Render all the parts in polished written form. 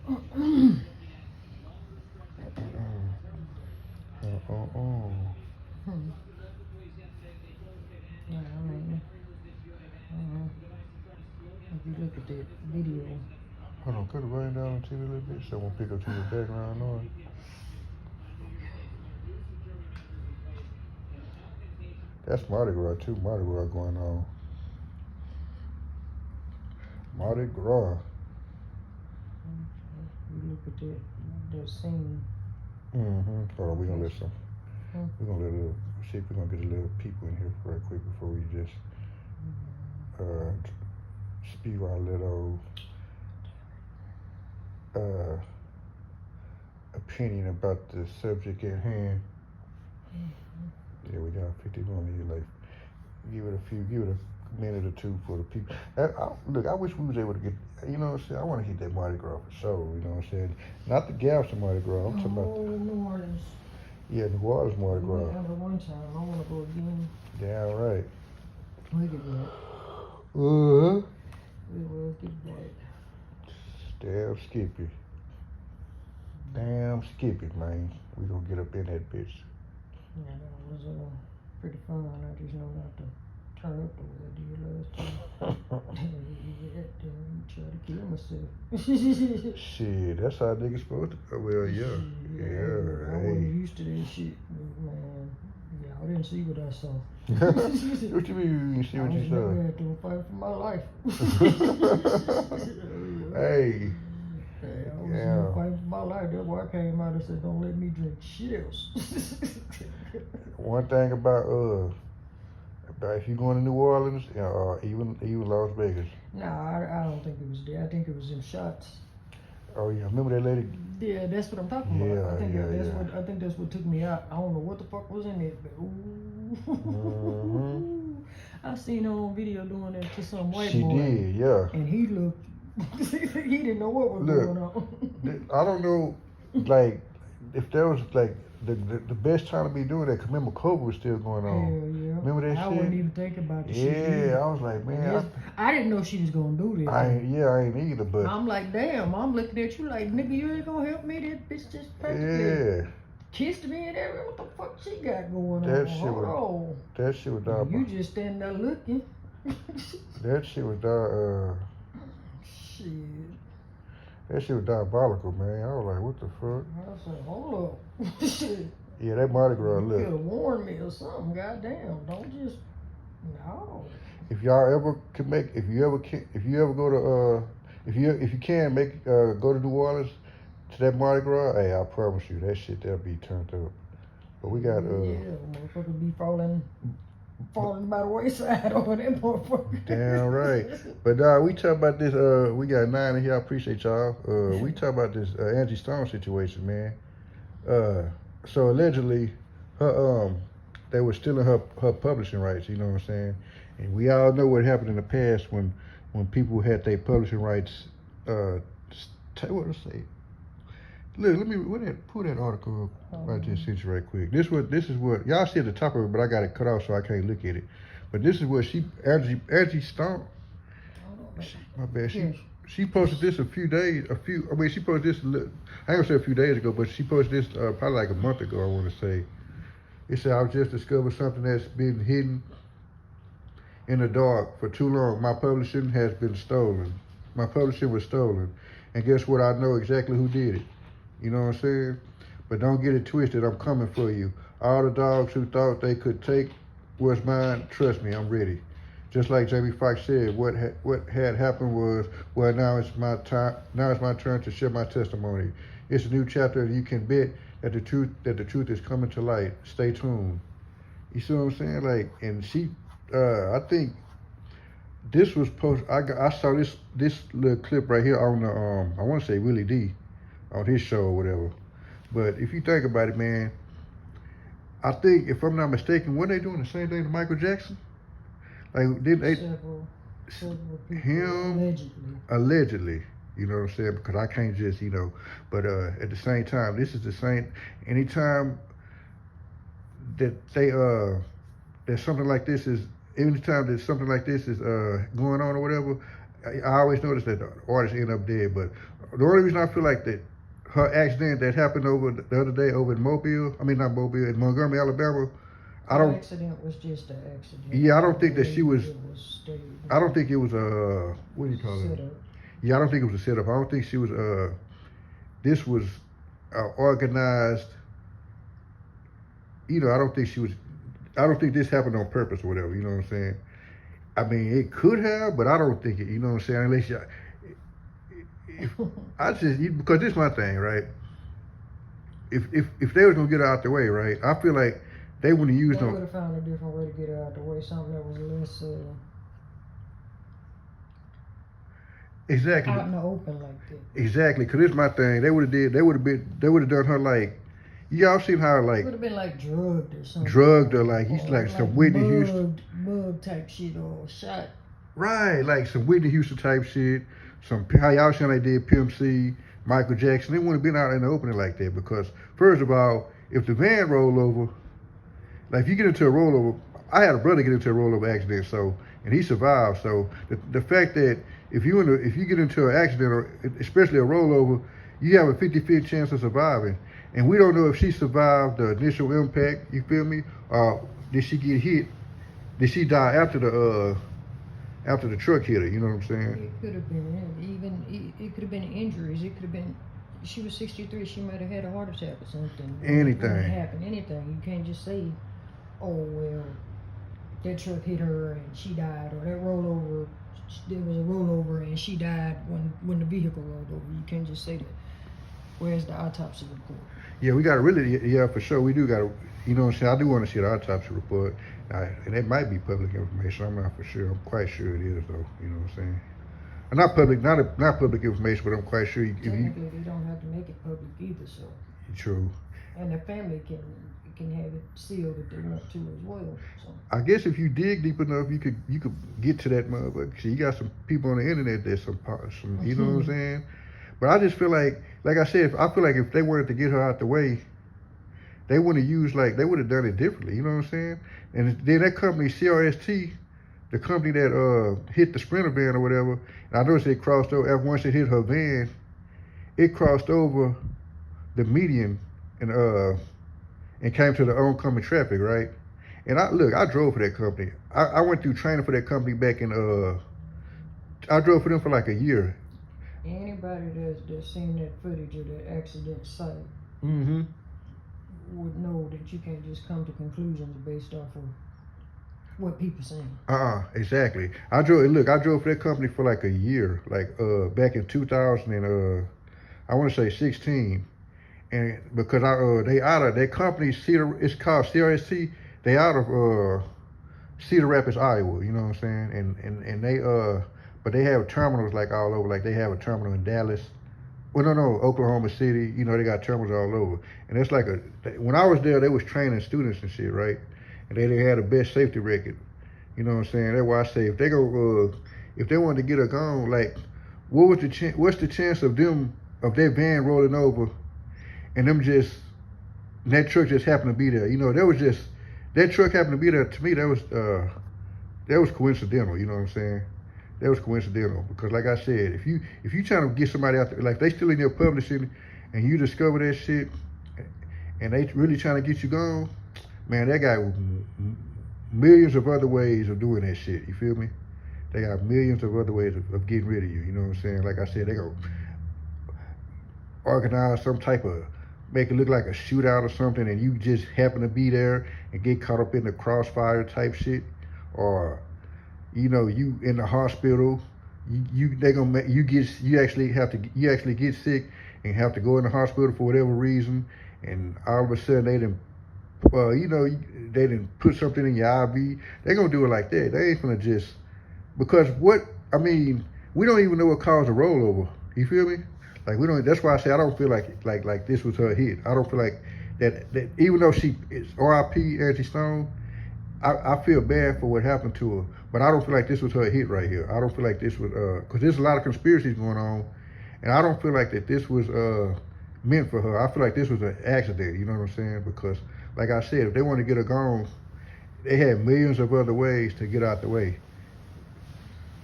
Yeah, I mean, if you look at that video. Hold on, cut it right down on TV a little bit so I won't pick up too much background noise. That's Mardi Gras too. Mardi Gras going on. Mardi Gras. You look at that scene. Hold on, we're gonna let some. We're gonna let a little. See if we're gonna get a little people in here real quick before we just spew our little opinion about the subject at hand. Yeah, we got 51 here. Like, give it a minute or two for the people. Look, I wish we was able to get. You know what I'm saying? I want to hit that Mardi Gras for sure. You know what I'm saying? Not the Galveston Mardi Gras. I'm talking about. New Orleans. Yeah, New Orleans Mardi Gras. I remember one time. I want to go again. Damn right. Look at that. We will get back. Damn Skippy. Damn Skippy, man. We gonna get up in that bitch. Yeah, that was pretty fun. I just know not to turn up the way I did last time. Yeah, damn, try to kill myself. Shit, that's how niggas supposed to. Well, yeah. I wasn't used to that shit, man. Y'all didn't see what I saw. What you mean you didn't see what you saw? I had to fight for my life. Hey. I was fighting for my life. That's why I came out and said, don't let me drink shit else. One thing about if you're going to New Orleans or even Las Vegas. Nah, I don't think it was there. I think it was in shots. Oh yeah, remember that lady? Yeah, that's what I'm talking about. I think that's what took me out. I don't know what the fuck was in it, but I seen her on video doing that to some white boy. She did, yeah. And he looked. He didn't know what was going on. I don't know, like, if that was like the best time to be doing that. Cause remember, COVID was still going on. Hell yeah. Remember that shit? I wouldn't even think about the shit. Yeah, I was like, man. I didn't know she was gonna do this. I ain't either, but I'm like, damn. I'm looking at you like, nigga, you ain't gonna help me. That bitch just practically kissed me and everything. What the fuck she got going on? That shit was diabolical. You just standing there looking. That shit was Shit. That shit was diabolical, man. I was like, what the fuck? I said, hold up. Shit. Yeah, that Mardi Gras look. You could have warned me or something. Goddamn, don't just no. If y'all ever can make, if you ever go to, if you can make, go to New Orleans to that Mardi Gras, hey, I promise you that shit that'll be turned up. But we got yeah, motherfuckers be falling by the wayside over that motherfucker. Damn right. But we talk about this. We got 9 in here. I appreciate y'all. We talk about this Angie Stone situation, man. So allegedly, they were stealing her publishing rights. You know what I'm saying? And we all know what happened in the past when people had their publishing rights. What to say? Look, let me pull that article up right there, sent you right quick. This is what y'all see at the top of it, but I got it cut off so I can't look at it. But this is what Angie Stone. My bad. She posted this she posted this. I ain't gonna say a few days ago, but she posted this probably like a month ago. I want to say. It said, I've just discovered something that's been hidden in the dark for too long. My publishing has been stolen. My publishing was stolen, and guess what? I know exactly who did it. You know what I'm saying? But don't get it twisted. I'm coming for you. All the dogs who thought they could take what's mine, trust me, I'm ready. Just like Jamie Foxx said, what had happened was, well, now it's my time. Now it's my turn to share my testimony. It's a new chapter, and you can bet that the truth is coming to light. Stay tuned. You see what I'm saying? Like, and she, I think this was posted. I saw this little clip right here on the I want to say Willie D, on his show or whatever. But if you think about it, man, I think if I'm not mistaken, weren't they doing the same thing to Michael Jackson? Like, did they? Several people, allegedly. You know what I'm saying? Because I can't just, but at the same time, this is the same. Anytime that anytime that something like this is going on or whatever, I always notice that the artists end up dead, but the only reason I feel like that her accident that happened over the other day over in Mobile, I mean not Mobile, in Montgomery, Alabama, I The don't. accident was just an accident. Yeah, I don't think that she was. It was staged. I don't think it was a what do you call it? Setup. Yeah, I don't think it was a setup. I don't think she was. This was organized. You know, I don't think she was. I don't think this happened on purpose or whatever. You know what I'm saying? I mean, it could have, but I don't think it. You know what I'm saying? Unless you, if I just because this is my thing, right? If they was gonna get her out the way, right? I feel like they wouldn't use They no. would have found a different way to get her out the way. Something that was less Exactly. out in the open like that. Exactly, cause it's my thing. They would have did. They would have been. They would have done her like. Y'all seen how It like would have been like drugged or something. drugged or like he's Or like some Whitney Houston. Mugged type shit or shot. Right, like some Whitney Houston type shit. Some how y'all seen they did Pimp C, Michael Jackson. They wouldn't have been out in the opening like that because first of all, if the van roll over, like if you get into a rollover, I had a brother get into a rollover accident, so and he survived. So the fact that if you get into an accident or especially a rollover, you have a 50-50 chance of surviving. And we don't know if she survived the initial impact. You feel me? Or did she get hit? Did she die after the truck hit her? You know what I'm saying? It could have been it could have been injuries. It could have been. She was 63. She might have had a heart attack or something. Anything. It could happen. Anything. You can't just say, oh well, that truck hit her and she died, or that rollover. There was a rollover and she died when the vehicle rolled over. You can't just say that. Where's the autopsy report? Yeah, we got to really, yeah, for sure. We do got to, you know what I'm saying? I do want to see the autopsy report. And it might be public information. I'm not for sure. I'm quite sure it is, though. You know what I'm saying? Not public information, but I'm quite sure. Technically, they don't have to make it public either, so. True. And the family can have it sealed if they want to as well. So. I guess if you dig deep enough, you could get to that motherfucker. See, you got some people on the internet that's some you know what I'm saying? But I just feel like I said, I feel like if they wanted to get her out the way, they wouldn't have used they would have done it differently. You know what I'm saying? And then that company CRST, the company that hit the Sprinter van or whatever, and I noticed it crossed over. Once it hit her van, it crossed over the median and came to the oncoming traffic, right? And I drove for that company. I went through training for that company back in I drove for them for like a year. Anybody that's seen that footage of that accident site Mm-hmm. would know that you can't just come to conclusions based off of what people saying. Exactly. I drove for that company for like a year, back in 2000 and I want to say 16. And because they out of that company, it's called CRST. They out of Cedar Rapids, Iowa. You know what I'm saying? And they but they have terminals like all over. Like they have a terminal in Dallas. Well, no, Oklahoma City. You know, they got terminals all over. And it's like when I was there, they was training students and shit, right? And they had the best safety record. You know what I'm saying? That's why I say if they wanted to get her gone, like what's the chance of their van rolling over and that truck just happened to be there? You know, that truck happened to be there. To me, that was coincidental. You know what I'm saying? That was coincidental because, like I said, if you trying to get somebody out there, like they still in your publishing, and you discover that shit, and they really trying to get you gone, man, that guy millions of other ways of doing that shit. You feel me? They got millions of other ways of getting rid of you. You know what I'm saying? Like I said, they gonna organize some type of make it look like a shootout or something, and you just happen to be there and get caught up in the crossfire type shit, or you know, you in the hospital, you actually get sick and have to go in the hospital for whatever reason, and all of a sudden they didn't put something in your IV. They're gonna do it like that. They ain't gonna just because we don't even know what caused the rollover. You feel me? Like we don't. That's why I say I don't feel like this was her hit. I don't feel like that even though she is R.I.P. Angie Stone. I feel bad for what happened to her, but I don't feel like this was her hit right here. I don't feel like this was because there's a lot of conspiracies going on, and I don't feel like that this was meant for her. I feel like this was an accident. You know what I'm saying? Because, like I said, if they want to get her gone, they had millions of other ways to get out the way.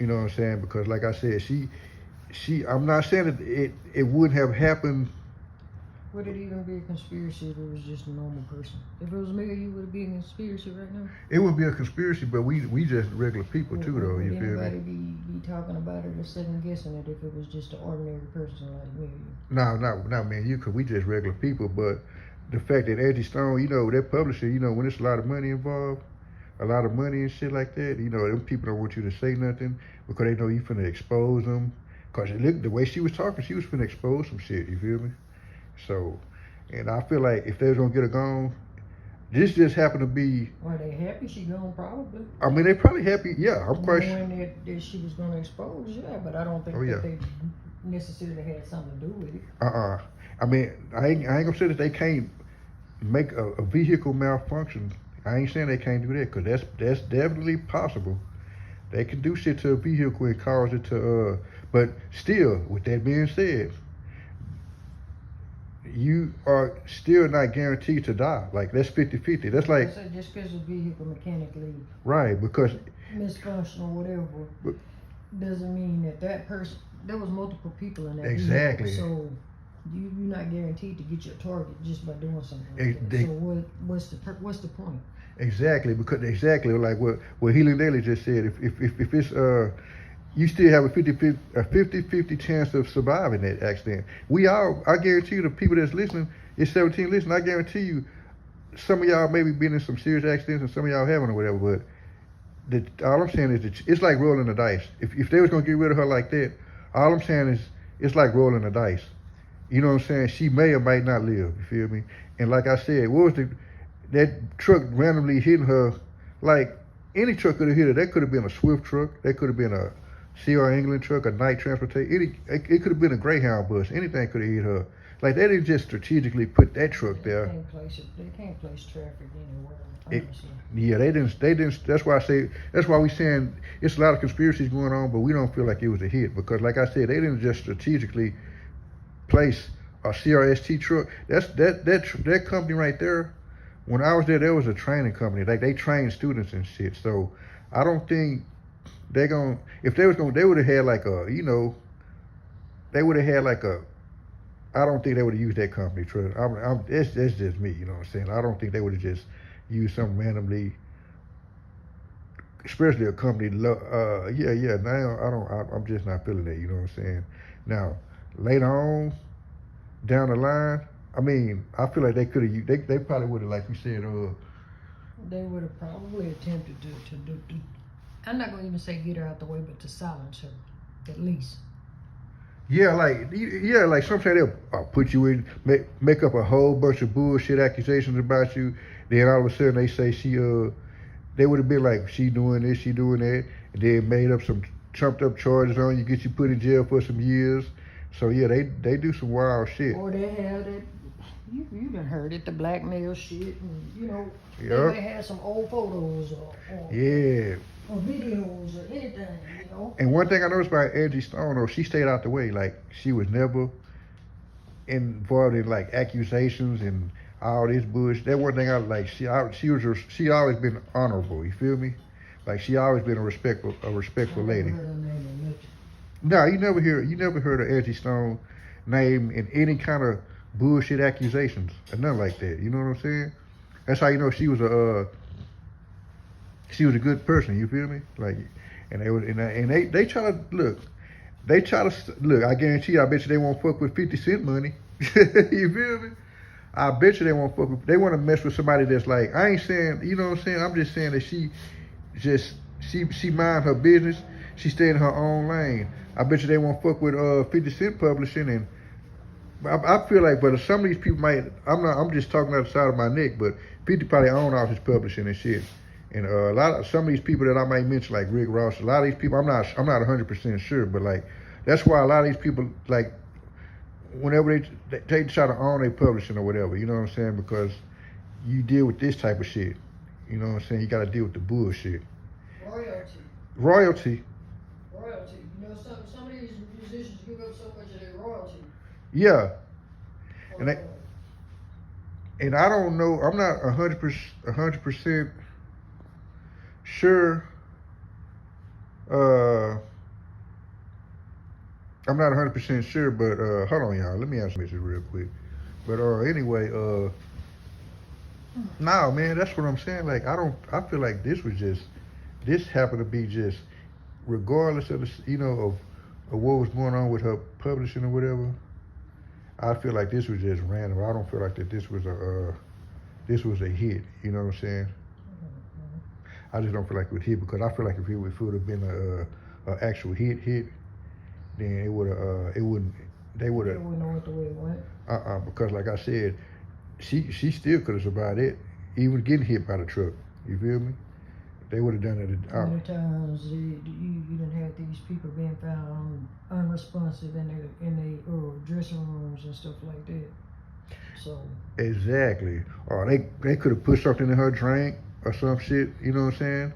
You know what I'm saying? Because like I said, I'm not saying that it wouldn't have happened. Would it even be a conspiracy if it was just a normal person? If it was me, you would be a conspiracy right now? It would be a conspiracy, but we just regular people too, though. You feel me? Would anybody be talking about it or second guessing it if it was just an ordinary person like me? No, not man, you, cause we just regular people. But the fact that Angie Stone, you know, that publisher, you know, when it's a lot of money involved, a lot of money and shit like that, you know, them people don't want you to say nothing because they know you finna expose them. Cause look, the way she was talking, she was finna expose some shit. You feel me? So, and I feel like if they was gonna get her gone, this just happened to be. Are they happy she gone? Probably. I mean, they probably happy. Yeah, I'm quite sure. Knowing that she was gonna expose, yeah, but I don't think that they necessarily had something to do with it. I mean, I ain't gonna say that they can't make a vehicle malfunction. I ain't saying they can't do that, cause that's definitely possible. They can do shit to a vehicle and cause it to. But still, with that being said, you are still not guaranteed to die. Like, that's 50-50. That's like. Just because the vehicle mechanically. Right, because. Misfunction or whatever. Doesn't mean that person. There was multiple people in that exactly. vehicle. So you're not guaranteed to get your target just by doing something like that. So what's the point? Exactly, because like what Healing Daily just said. If it's you still have a 50-50 chance of surviving that accident. I guarantee you, the people that's listening, it's 17 listening, I guarantee you, some of y'all maybe been in some serious accidents and some of y'all haven't or whatever, but all I'm saying is that it's like rolling the dice. If they was going to get rid of her like that, all I'm saying is it's like rolling the dice. You know what I'm saying? She may or might not live, you feel me? And like I said, that truck randomly hitting her, like any truck could have hit her. That could have been a Swift truck, that could have been a CR England truck, a night transportation. It could have been a Greyhound bus. Anything could have hit her. Like, they didn't just strategically put that truck there. They can't place traffic anywhere. Yeah, they didn't. That's why we saying it's a lot of conspiracies going on, but we don't feel like it was a hit because, like I said, they didn't just strategically place a CRST truck. That company right there. When I was there was a training company. Like, they trained students and shit. So I don't think they're gonna. If they would have had like a, you know, they would have had like a. I don't think they would have used that company truck. That's just me. You know what I'm saying? I don't think they would have just used some randomly, especially a company. Now I'm just not feeling that. You know what I'm saying? Now later on, down the line, I mean, I feel like they could have. They probably would have, like you said. They would have probably attempted to do. I'm not gonna even say get her out the way, but to silence her, at least. Yeah, like sometimes they'll put you in, make up a whole bunch of bullshit accusations about you. Then all of a sudden they say they would have been like, she doing this, she doing that, and then made up some trumped up charges on you, get you put in jail for some years. So yeah, they do some wild shit. Or they have that, you done heard it, the blackmail shit, and you know, yep. They had some old photos or videos or anything, you know. And one thing I noticed about Angie Stone, though, she stayed out the way. Like, she was never involved in like accusations and all this bullshit. That one thing I like. She always been honorable. You feel me? Like, she always been a respectful lady. No, you never heard of Angie Stone name in any kind of bullshit accusations or nothing like that. You know what I'm saying? That's how you know she was a good person. You feel me? Like, and they try to look. They try to look. I guarantee you, I bet you they won't fuck with 50 Cent money. You feel me? I bet you they won't fuck with. They want to mess with somebody that's like. I ain't saying. You know what I'm saying? I'm just saying that she mind her business. She stay in her own lane. I bet you they won't fuck with 50 Cent publishing, and I feel like, but some of these people might. I'm just talking out the side of my neck, but 50 probably own all his publishing and shit. And some of these people that I might mention, like Rick Ross, a lot of these people, I'm not 100% sure, but like, that's why a lot of these people, like, whenever they try to own their publishing or whatever, you know what I'm saying? Because you deal with this type of shit, you know what I'm saying? You got to deal with the bullshit. Royalty. You know, some of these musicians give up so much of their royalty. Yeah. And I don't know. I'm not 100% sure Uh, I'm not 100% sure, but hold on, y'all. Let me answer this real quick. But anyway, no, man, that's what I'm saying. Like, I feel like this happened to be just, regardless of of what was going on with her publishing or whatever. I feel like this was just random. I don't feel like that this was a hit. You know what I'm saying? I just don't feel like it was hit because I feel like if it would have been a actual hit, then it wouldn't, they would They have, wouldn't know what the way it went. because like I said, she still could have survived it, even getting hit by the truck. You feel me? They would have done it. Many times you done had these people being found unresponsive in their dressing rooms and stuff like that. So Exactly. Or they could have put something in her drink or some shit. You know what I'm saying?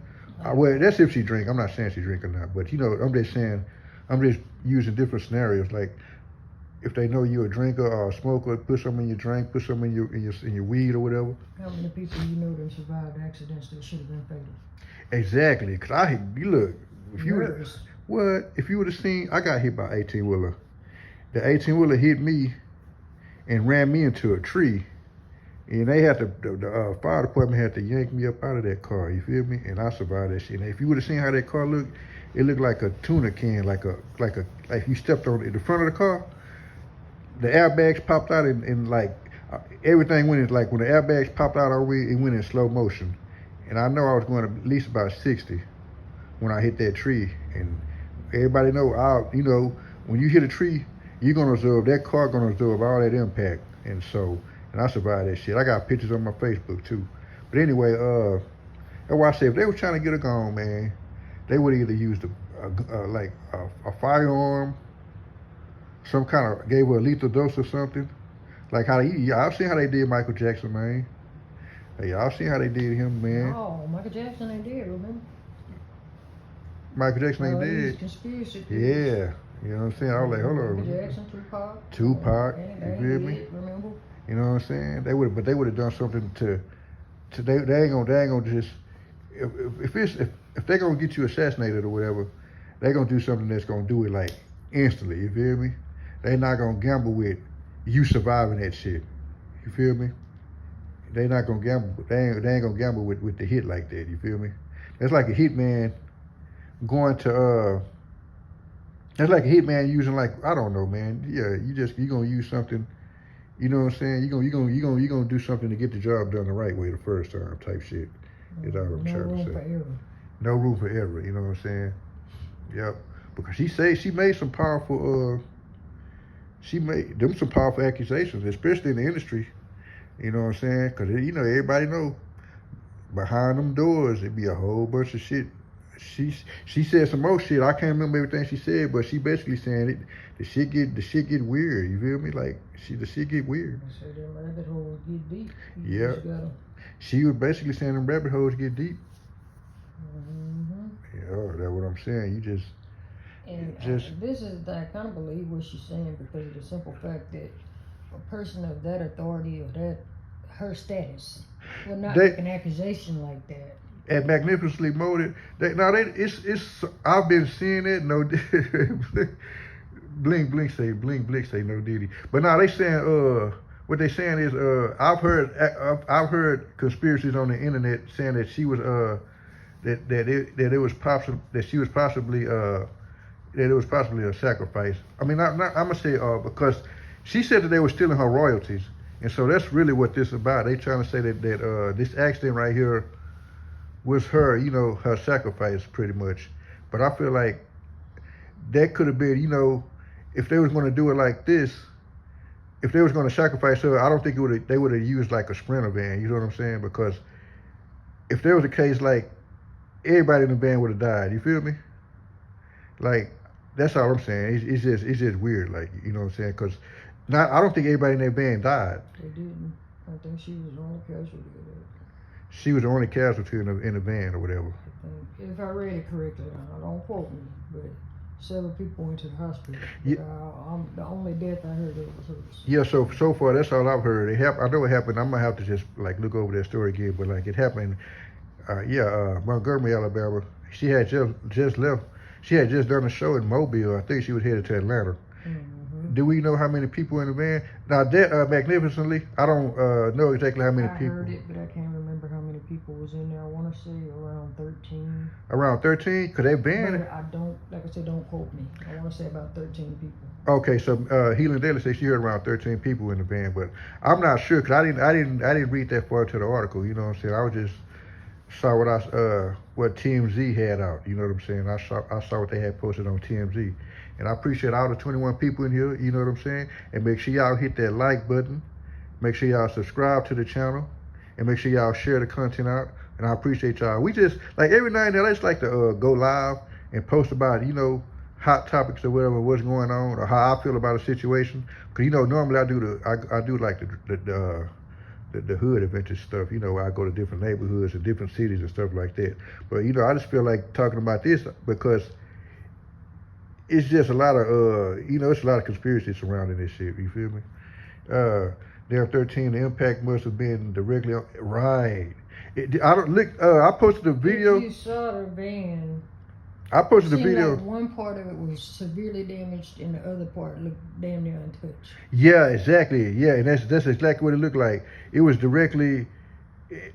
Well, that's if she drink. I'm not saying she drink or not, but I'm just saying, I'm just using different scenarios. Like if they know you're a drinker or a smoker, put some in your drink, put some in your weed or whatever. how many people you know that survived accidents that should have been fatal? Exactly. Cause you look, if you Murders. if you would have seen, I got hit by 18-wheeler. The 18-wheeler hit me and ran me into a tree. And they had the fire department had to yank me up out of that car. You feel me? And I survived that shit. And if you would have seen how that car looked, it looked like a tuna can, like you stepped on the front of the car. The airbags popped out and like everything went in, like when the airbags popped out already, it went in slow motion. And I know I was going at least about 60 when I hit that tree. And everybody know, when you hit a tree, you're gonna absorb, that car gonna absorb all that impact. And I survived that shit. I got pictures on my Facebook too. But anyway, that's why I say if they were trying to get her gone, man, they would either used a firearm, some kind of, gave her a lethal dose or something. Like I've seen how they did Michael Jackson, man. Hey, y'all seen how they did him, man. Oh, Michael Jackson ain't dead, remember? Michael Jackson ain't These dead. conspiracy theories. Yeah. You know what I'm saying? I was like, hold Michael on. Jackson, Tupac, Ain't you feel me? dead, remember? You know what I'm saying? They would have done something to they ain't gonna just, if they're gonna get you assassinated or whatever, they're gonna do something that's gonna do it like instantly. You feel me? They not gonna gamble with you surviving that shit. You feel me? They not gonna gamble. They ain't gonna gamble with the hit like that. You feel me? That's like a hitman going to that's like a hitman using, like, I don't know, man. Yeah, you gonna use something. You know what I'm saying? You gonna do something to get the job done the right way the first time, type shit. Is all I'm trying to say. No room for error. No room for error. You know what I'm saying? Yep. Because she made some powerful some powerful accusations, especially in the industry. You know what I'm saying? Because everybody know behind them doors it be a whole bunch of shit. She said some more shit. I can't remember everything she said, but she basically saying it. The shit get weird. You feel me? Like the shit get weird. So them rabbit holes get deep. Yeah. She was basically saying them rabbit holes get deep. Mm-hmm. Yeah, that's what I'm saying. This is, I kind of believe what she's saying because of the simple fact that a person of that authority or her status will not make an accusation like that. And magnificently molded. I've been seeing it. No, blink say no diddy. But now they saying what they saying is I've heard conspiracies on the internet saying that she was that it was possible that she was possibly that it was possibly a sacrifice. I mean, I'm gonna say because she said that they were stealing her royalties, and so that's really what this is about. They trying to say that this accident right here was her, her sacrifice pretty much. But I feel like that could have been, if they was going to do it like this, if they was going to sacrifice her, I don't think they would have used like a Sprinter van. You know what I'm saying? Because if there was a case, like, everybody in the van would have died. You feel me? Like, that's all I'm saying. It's just weird. Like, you know what I'm saying? Because I don't think everybody in that van died. They didn't. I think she was the only casualty of that. She was the only casualty in the van or whatever. If I read it correctly, I don't quote me, but several people went to the hospital. Yeah. The only death I heard of was hers. Yeah, so far that's all I've heard. I know it happened. I'm gonna have to just like look over that story again, but like it happened. Montgomery, Alabama. She had just left. She had just done a show in Mobile. I think she was headed to Atlanta. Do we know how many people in the van? Now that magnificently, I don't know exactly how many people. I heard it, but I can't remember how many people was in there. I want to say around 13. Around 13? Cause that van. But I don't, like I said, don't quote me. I want to say about 13 people. Okay, so Healing Daily says she heard around 13 people in the van, but I'm not sure because I didn't read that far to the article. You know what I'm saying? I was just saw what TMZ had out. You know what I'm saying? I saw what they had posted on TMZ. And I appreciate all the 21 people in here, you know what I'm saying? And make sure y'all hit that like button. Make sure y'all subscribe to the channel. And make sure y'all share the content out. And I appreciate y'all. We just, like every night and then, I just like to go live and post about, you know, hot topics or whatever, what's going on, or how I feel about a situation. Because, you know, normally I do like the hood adventure stuff. You know, I go to different neighborhoods and different cities and stuff like that. But, you know, I just feel like talking about this because it's just a lot of, you know, it's a lot of conspiracy surrounding this shit. You feel me? Damn 13, the impact must have been directly on, right. I don't look. I posted a video. If you saw the van, I posted the video. Like one part of it was severely damaged, and the other part looked damn near untouched. Yeah, exactly. Yeah, and that's exactly what it looked like. It was directly.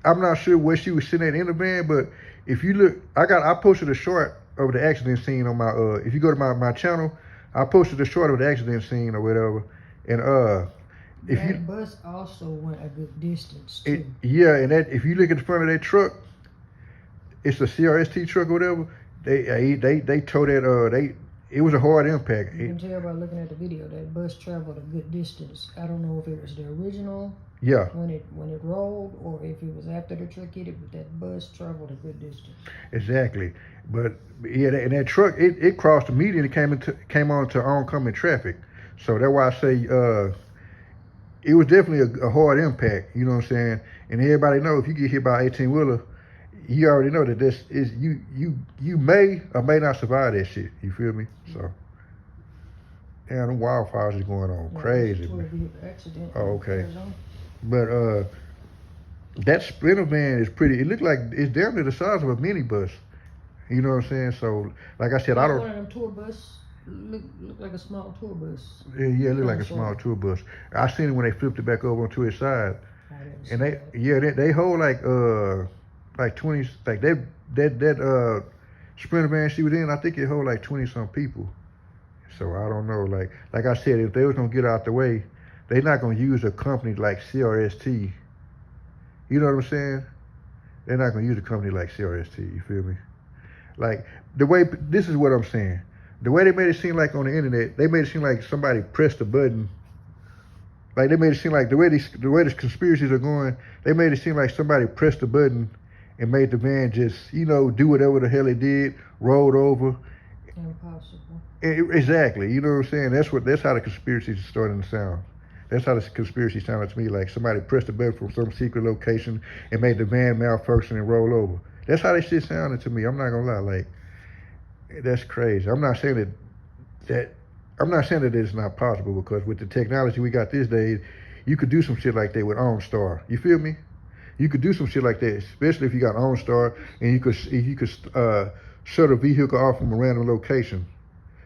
I'm not sure where she was sitting at in the van, but if you look, I posted a short of the accident scene on my if you go to my channel, I posted a short of the accident scene or whatever, and that bus also went a good distance too. Yeah, and that if you look at the front of that truck, it's a CRST truck or whatever. They towed that it was a hard impact. You can tell by looking at the video that bus traveled a good distance. I don't know if it was the original. Yeah. When it rolled, or if it was after the truck hit it, but that bus traveled a good distance. Exactly, but yeah, and that truck it crossed the median and came onto oncoming traffic. So that's why I say it was definitely a hard impact. You know what I'm saying? And everybody know if you get hit by an 18-wheeler, you already know that this is you may or may not survive that shit. You feel me? So. Yeah, them wildfires is going on crazy. Man. Accident. Oh, okay. But that Sprinter van is pretty. It looked like it's damn near the size of a minibus. You know what I'm saying? So, like I said, I don't. One of them tour bus look like a small tour bus. Yeah, it looked like a small tour bus. I seen it when they flipped it back over onto its side, and they hold like 20, like that Sprinter van she was in. I think it hold like 20-some people. So I don't know. Like I said, if they was gonna get out the way, they're not gonna use a company like CRST. You know what I'm saying? They're not gonna use a company like CRST. You feel me? Like the way this is what I'm saying. The way they made it seem like on the internet, they made it seem like somebody pressed a button. Like they made it seem like the way the conspiracies are going, they made it seem like somebody pressed a button and made the van just, you know, do whatever the hell it did, rolled over. Impossible. Exactly. You know what I'm saying? That's how the conspiracy is starting to sound. That's how the conspiracy sounded to me. Like somebody pressed a button from some secret location and made the van malfunction and roll over. That's how that shit sounded to me. I'm not gonna lie. Like that's crazy. I'm not saying that it's not possible, because with the technology we got these days, you could do some shit like that with OnStar. You feel me? You could do some shit like that, especially if you got OnStar and you could shut a vehicle off from a random location.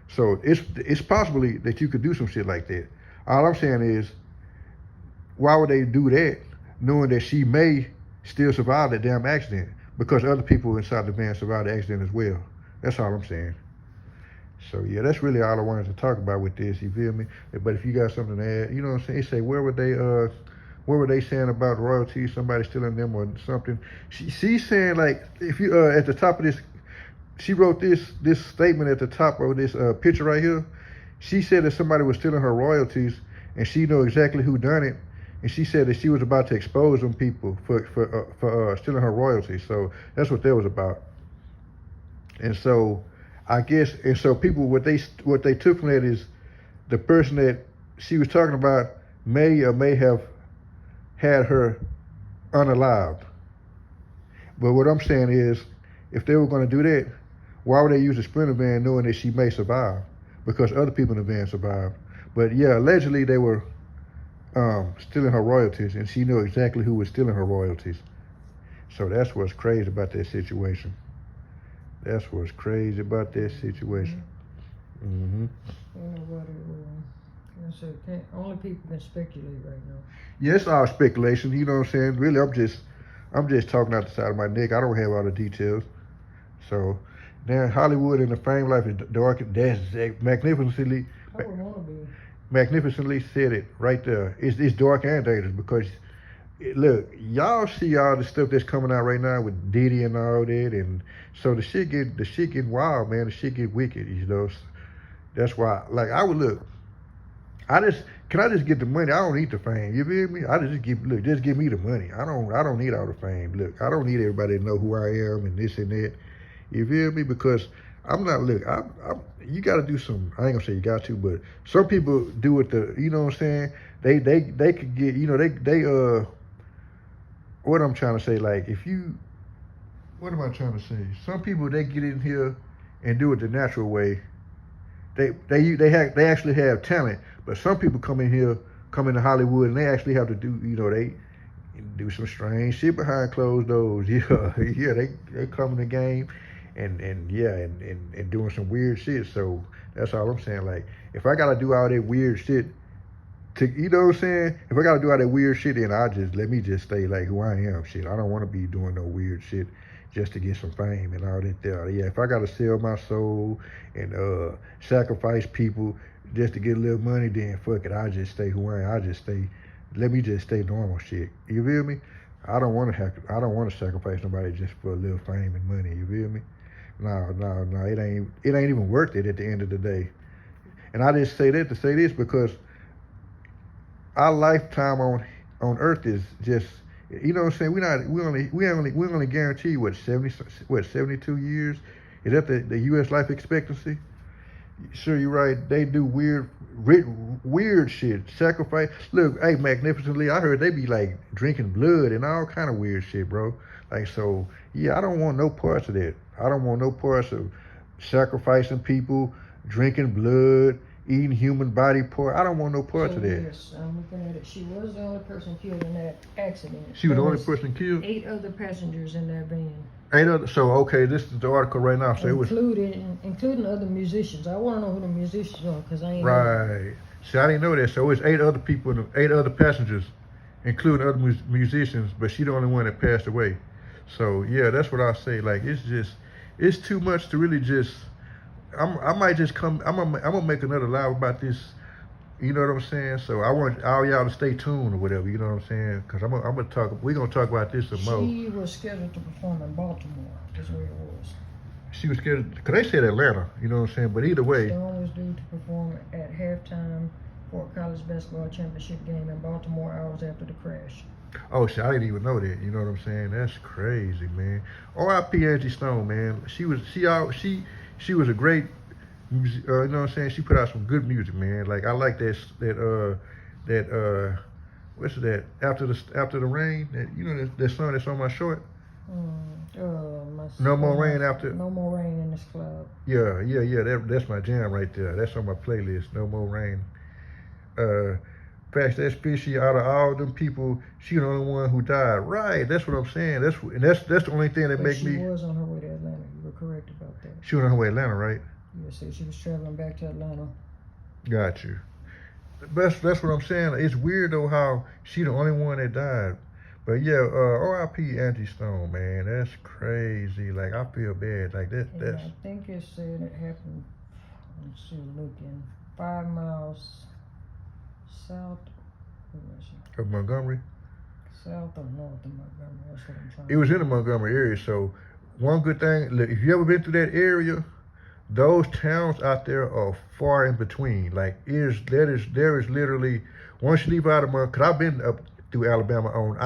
So it's possible that you could do some shit like that. All I'm saying is, why would they do that, knowing that she may still survive that damn accident, because other people inside the van survived the accident as well. That's all I'm saying. So yeah, that's really all I wanted to talk about with this. You feel me? But if you got something to add, you know what I'm saying? Say where were they saying about royalties? Somebody stealing them or something? She's saying, like, if you at the top of this. She wrote this statement at the top of this picture right here. She said that somebody was stealing her royalties, and she knew exactly who done it. And she said that she was about to expose them people for stealing her royalties. So that's what that was about. And so I guess, and so people, what they took from that is the person that she was talking about may or may have had her unalived. But what I'm saying is, if they were going to do that, why would they use a Sprinter van knowing that she may survive? Because other people in the van survived. But yeah, allegedly they were stealing her royalties, and she knew exactly who was stealing her royalties. So that's what's crazy about that situation. That's what's crazy about that situation. Mm-hmm. Ain't nobody. I said, only people can speculate right now. Yeah, it's all speculation. You know what I'm saying? Really, I'm just talking out the side of my neck. I don't have all the details. So, now Hollywood and the fame life is dark. That's magnificently, I would want to be. magnificently said it right there. It's dark and dangerous because look, y'all see all the stuff that's coming out right now with Diddy and all that, and so the shit get wild, man. The shit get wicked. You know, that's why. Like I would look. Can I just get the money? I don't need the fame. You feel me? Just give me the money. I don't need all the fame. Look, I don't need everybody to know who I am and this and that. You feel me? Because I'm not. Look, you got to do some. I ain't gonna say you got to, but some people do it. You know what I'm saying? They could get. You know they. What I'm trying to say, like if you. What am I trying to say? Some people they get in here and do it the natural way. They actually have talent, but some people come into Hollywood, and they actually have to do, they do some strange shit behind closed doors. Yeah, yeah, they come in the game, and doing some weird shit. So that's all I'm saying. Like if I gotta do all that weird shit you know what I'm saying? If I gotta do all that weird shit, then let me just stay like who I am. Shit, I don't want to be doing no weird shit just to get some fame and all that there. Yeah, if I gotta sell my soul and sacrifice people just to get a little money, then fuck it. I just stay who I am. I just stay. Let me just stay normal shit. You feel me? I don't want to sacrifice nobody just for a little fame and money. You feel me? No. It ain't even worth it at the end of the day. And I just say that to say this because our lifetime on Earth is just, you know what I'm saying? We only guarantee 72 years. Is that the U.S. life expectancy? Sure, you're right. They do weird shit. Sacrifice. Look, hey, magnificently. I heard they be like drinking blood and all kind of weird shit, bro. Like so, yeah. I don't want no parts of that. I don't want no parts of sacrificing people, drinking blood, eating human body part. I don't want no parts of that. Yes, I'm looking at it. She was the only person killed in that accident. She was the only person killed? 8 other passengers in that van. 8 other. So okay, this is the article right now. So including other musicians. I want to know who the musicians are because I ain't right. See, I didn't know that. So it's 8 other people, 8 other passengers, including other musicians. But she the only one that passed away. So yeah, that's what I say. Like it's too much to really just. I might just come. I'm gonna make another live about this. You know what I'm saying? So I want all y'all to stay tuned or whatever. You know what I'm saying? Because I'm gonna talk. We're gonna talk about this some more. She was scheduled to perform in Baltimore. That's where it was. She was scheduled because they said Atlanta. You know what I'm saying? But either way, Stone was due to perform at halftime for a college basketball championship game in Baltimore hours after the crash. Oh shit! I didn't even know that. You know what I'm saying? That's crazy, man. R.I.P. Angie Stone, man. She was a great, you know what I'm saying? She put out some good music, man. Like I like that what's that? After the rain, that song that's on my short. No more rain after. No more rain in this club. Yeah. That's my jam right there. That's on my playlist. No more rain. Fact, that's fishy. Out of all them people, she the only one who died. Right. That's what I'm saying. That's the only thing that makes me. She was on her way to Atlanta. You were correct about that. She was on her way to Atlanta, right? Yeah, so she was traveling back to Atlanta. Got you. That's what I'm saying. It's weird though how she the only one that died. But yeah, R.I.P. Angie Stone, man. That's crazy. Like I feel bad. Like that's. I think it said it happened. I'm still looking. 5 miles south. Of Montgomery. South or north of Montgomery. That's what I'm trying. It was in the Montgomery area. So one good thing, look, if you ever been through that area, those towns out there are far in between. Like there is literally once you leave out of Montgomery, because I've been up through Alabama on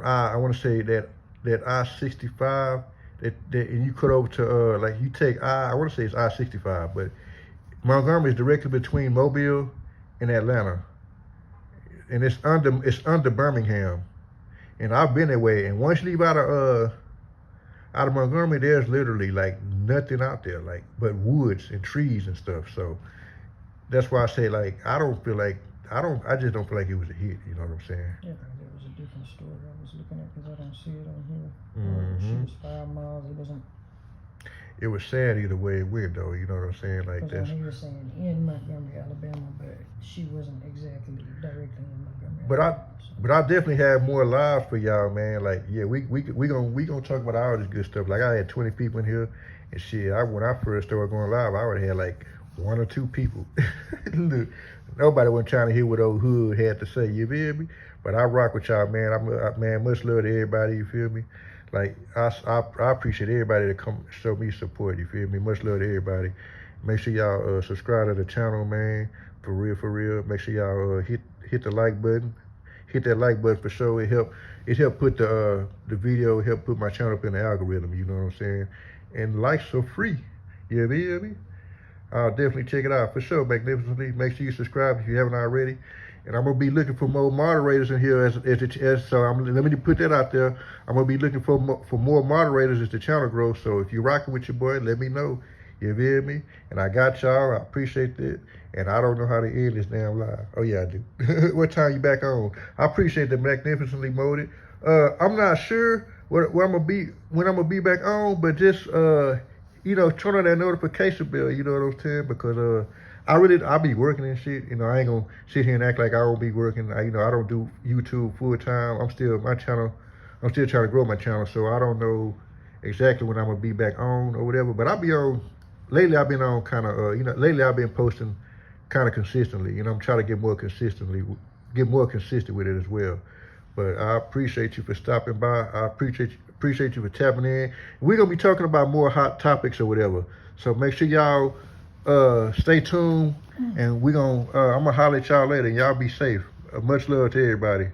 I want to say that I-65 that and you cut over to like you take I want to say it's I-65, but Montgomery is directly between Mobile and Atlanta, and it's under Birmingham, and I've been that way. And once you leave out of Montgomery, there's literally like nothing out there, like but woods and trees and stuff. So that's why I say like I just don't feel like it was a hit. You know what I'm saying? Yeah, that was a different story I was looking at because I don't see it on here. She was 5 miles. It wasn't. it was sad either way it went though. You know what I'm saying? Like Because that's. I hear saying in Montgomery, Alabama, but she wasn't exactly directly in Montgomery. But I, Alabama, so. but I definitely have more lives for y'all, man. Like, yeah, we gonna talk about all this good stuff. Like, I had 20 people in here, and shit. When I first started going live, I would have had like 1 or 2 people. Look, nobody wasn't trying to hear what old Hood had to say. You feel me? But I rock with y'all, man. Man, much love to everybody. You feel me? Like, I appreciate everybody that come show me support. You feel me? Much love to everybody. Make sure y'all subscribe to the channel, man. For real, for real. Make sure y'all hit the like button. Hit that like button for sure. It help put the video, help put my channel up in the algorithm. You know what I'm saying? And likes are free. You hear me? I'll definitely check it out for sure. Magnificently. Make sure you subscribe if you haven't already. And I'm gonna be looking for more moderators in here let me put that out there. I'm gonna be looking for more moderators as the channel grows. So if you're rocking with your boy, let me know. You feel me? And I got y'all. I appreciate that. And I don't know how to end this damn live. Oh yeah, I do. What time you back on? I appreciate the magnificently moded. I'm not sure where I'm gonna be back on, but just turn on that notification bell. You know what I'm saying? Because I'll be working and shit. You know, I ain't gonna sit here and act like I won't be working. I don't do YouTube full time. I'm still trying to grow my channel, so I don't know exactly when I'm gonna be back on or whatever. But I'll be on. Lately, I've been on kind of, lately I've been posting kind of consistently. You know, I'm trying to get more consistent with it as well. But I appreciate you for stopping by. I appreciate you for tapping in. We're gonna be talking about more hot topics or whatever. So make sure y'all stay tuned, and I'm gonna holler at y'all later. Y'all be safe. Much love to everybody.